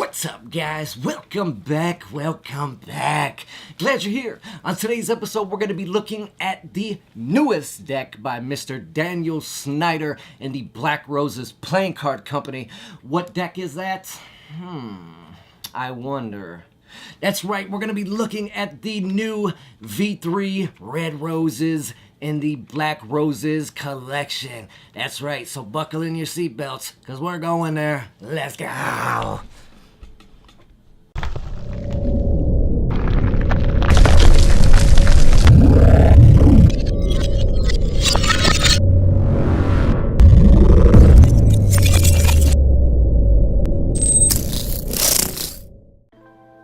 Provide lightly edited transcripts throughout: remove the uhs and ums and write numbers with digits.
What's up, guys? Welcome back. Glad you're here. On today's episode, we're going to be looking at the newest deck by Mr. Daniel Schnieder and the Black Roses Playing Card Company. What deck is that? I wonder. That's right, we're going to be looking at the new V3 Red Roses in the Black Roses collection. That's right, so buckle in your seatbelts, because we're going there. Let's go!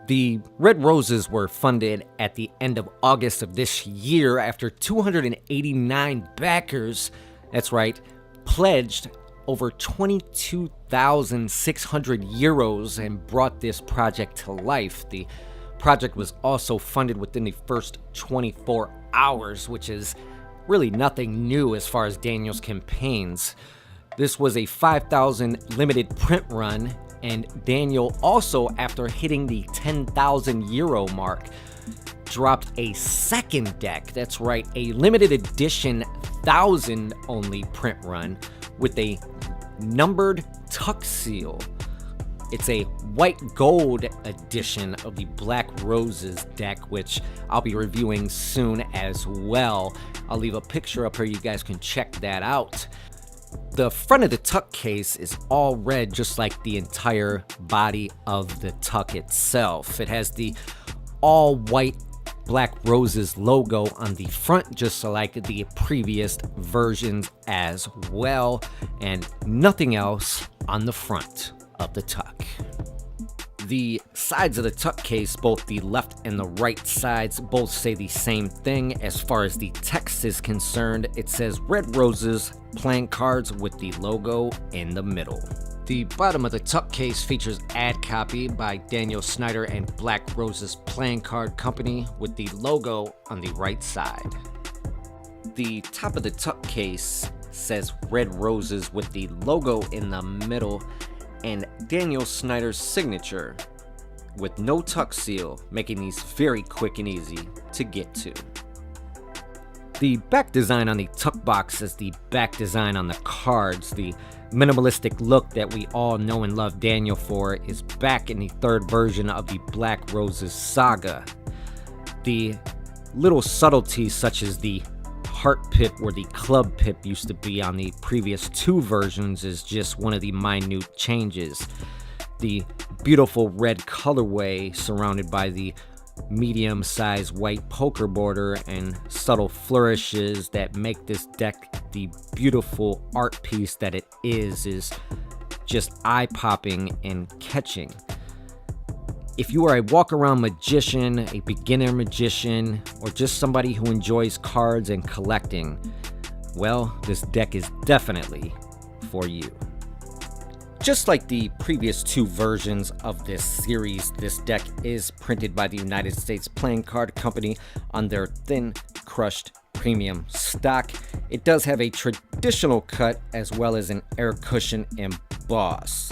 The Red Roses were funded at the end of August of this year after 289 backers, that's right, pledged over 22,600 euros and brought this project to life. The project was also funded within the first 24 hours, which is really nothing new as far as Daniel's campaigns. This was a 5,000 limited print run, and Daniel also, after hitting the 10,000 euro mark, dropped a second deck. That's right, a limited edition 1,000 only print run with a numbered tuck seal. It's a white gold edition of the Black Roses deck, which I'll be reviewing soon as well. I'll leave a picture up here, you guys can check that out. The front of the tuck case is all red, just like the entire body of the tuck itself. It has the all white Black Roses logo on the front, just like the previous versions as well, and nothing else on the front of the tuck. The sides of the tuck case, both the left and the right sides, both say the same thing. As far as the text is concerned, it says Red Roses Playing Cards with the logo in the middle. The bottom of the tuck case features ad copy by Daniel Schnieder and Black Roses Playing Card Company with the logo on the right side. The top of the tuck case says Red Roses with the logo in the middle and Daniel Schnieder's signature with no tuck seal, making these very quick and easy to get to. The back design on the tuck box is the back design on the cards. The minimalistic look that we all know and love Daniel for is back in the third version of the Black Roses saga. The little subtleties such as the heart pip where the club pip used to be on the previous two versions is just one of the minute changes. The beautiful red colorway surrounded by the medium-sized white poker border and subtle flourishes that make this deck the beautiful art piece that it is just eye-popping and catching. If you are a walk-around magician, a beginner magician, or just somebody who enjoys cards and collecting, well, this deck is definitely for you. Just like the previous two versions of this series, this deck is printed by the United States Playing Card Company on their thin, crushed premium stock. It does have a traditional cut as well as an air cushion emboss.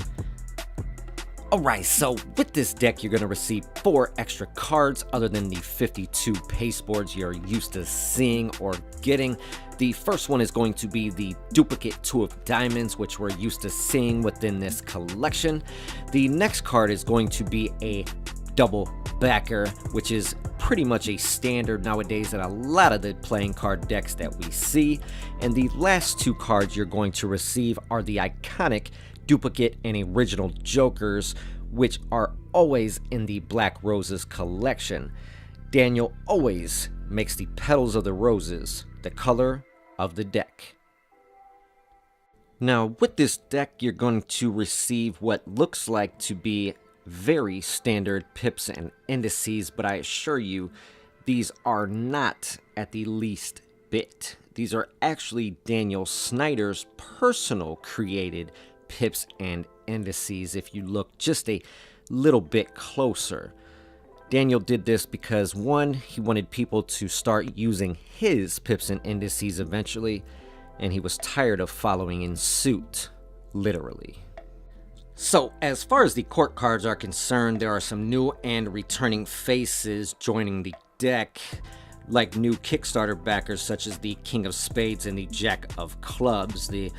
Alright, so with this deck, you're going to receive 4 extra cards other than the 52 pasteboards you're used to seeing or getting. The first one is going to be the duplicate 2 of diamonds, which we're used to seeing within this collection. The next card is going to be a double backer, which is pretty much a standard nowadays in a lot of the playing card decks that we see. And the last 2 cards you're going to receive are the iconic duplicate and original jokers, which are always in the Black Roses collection. Daniel always makes the petals of the roses the color of the deck. Now, with this deck, you're going to receive what looks like to be very standard pips and indices, but I assure you, these are not at the least bit. These are actually Daniel Schnieder's personal created pips and indices if you look just a little bit closer. Daniel did this because, one, he wanted people to start using his pips and indices eventually, and he was tired of following in suit, literally. So, as far as the court cards are concerned, there are some new and returning faces joining the deck, like new Kickstarter backers such as the King of Spades and the Jack of Clubs. The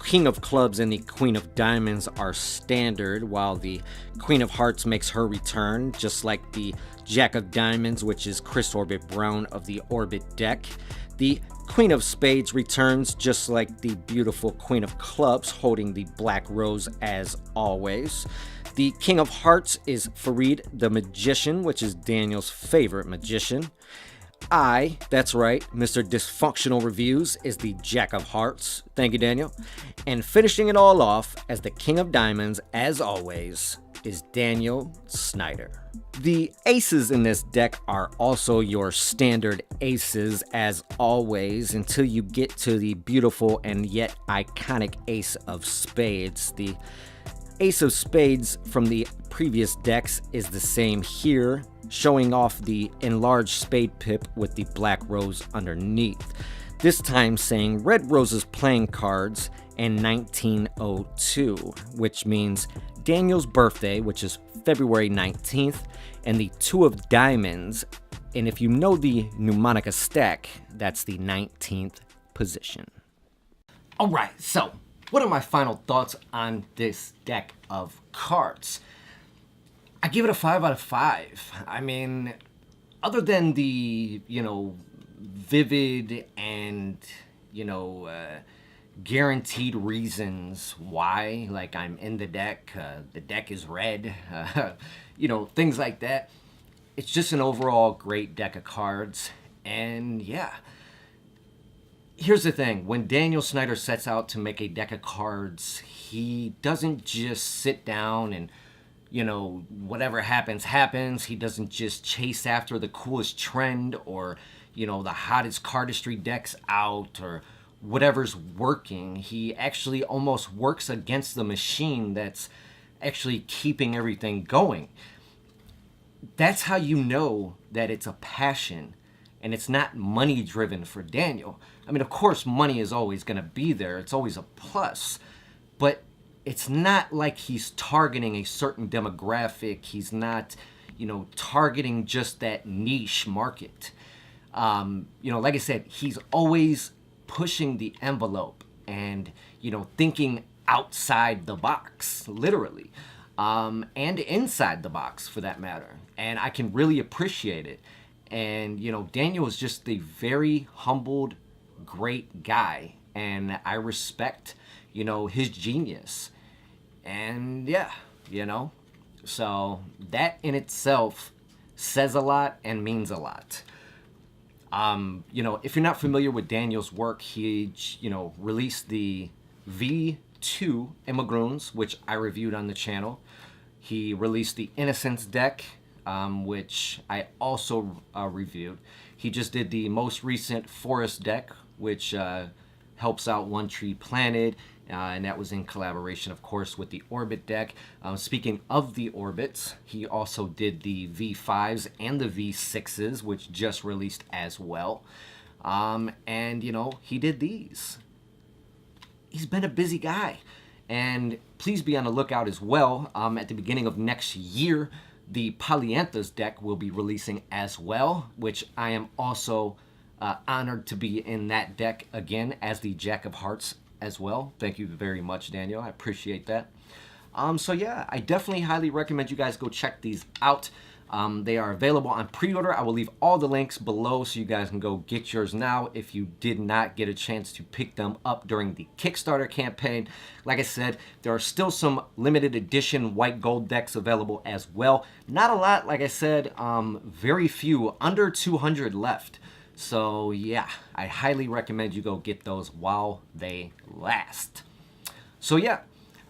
King of Clubs and the Queen of Diamonds are standard, while the Queen of Hearts makes her return, just like the Jack of Diamonds, which is Chris Orbit Brown of the Orbit deck. The Queen of Spades returns, just like the beautiful Queen of Clubs, holding the Black Rose as always. The King of Hearts is Farid the Magician, which is Daniel's favorite magician. That's right, Mr. Dysfunctional Reviews is the Jack of Hearts. Thank you, Daniel. And finishing it all off as the King of Diamonds, as always, is Daniel Schnieder. The aces in this deck are also your standard aces, as always, until you get to the beautiful and yet iconic Ace of Spades. The Ace of Spades from the previous decks is the same here, showing off the enlarged spade pip with the black rose underneath. This time saying Red Rose's playing cards in 1902, which means Daniel's birthday, which is February 19th, and the Two of Diamonds, and if you know the mnemonic stack, that's the 19th position. Alright, so what are my final thoughts on this deck of cards? I give it a 5 out of 5. I mean, other than the, vivid and, guaranteed reasons why, like I'm in the deck is red, things like that. It's just an overall great deck of cards, and yeah. Here's the thing, when Daniel Schnieder sets out to make a deck of cards, he doesn't just sit down and, whatever happens, happens. He doesn't just chase after the coolest trend or, the hottest cardistry decks out or whatever's working. He actually almost works against the machine that's actually keeping everything going. That's how you know that it's a passion and it's not money driven for Daniel. I mean, of course, money is always going to be there. It's always a plus. But it's not like he's targeting a certain demographic. He's not, targeting just that niche market. Like I said, he's always pushing the envelope and, thinking outside the box, literally, and inside the box for that matter. And I can really appreciate it. And, Daniel is just a very humbled, great guy. And I respect, his genius. And yeah, so that in itself says a lot and means a lot. If you're not familiar with Daniel's work, he, released the V2 Immergrüns, which I reviewed on the channel. He released the Innocence deck, which I also reviewed. He just did the most recent Forest deck, which helps out One Tree Planted, and that was in collaboration, of course, with the Orbit deck. Speaking of the Orbits, he also did the V5s and the V6s, which just released as well. And, he did these. He's been a busy guy. And please be on the lookout as well. At the beginning of next year, the Polyanthus deck will be releasing as well, which I am also honored to be in that deck again as the Jack of Hearts as well. Thank you very much, Daniel. I appreciate that. So yeah, I definitely highly recommend you guys go check these out. They are available on pre-order. I will leave all the links below so you guys can go get yours now if you did not get a chance to pick them up during the Kickstarter campaign. Like I said, there are still some limited edition white gold decks available as well. Not a lot, like I said, very few, under 200 left. So yeah, I highly recommend you go get those while they last. So yeah,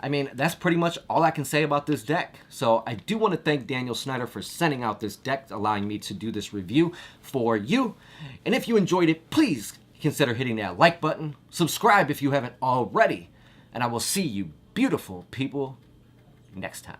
I mean, that's pretty much all I can say about this deck. So I do want to thank Daniel Schnieder for sending out this deck, allowing me to do this review for you. And if you enjoyed it, please consider hitting that like button, subscribe if you haven't already, and I will see you beautiful people next time.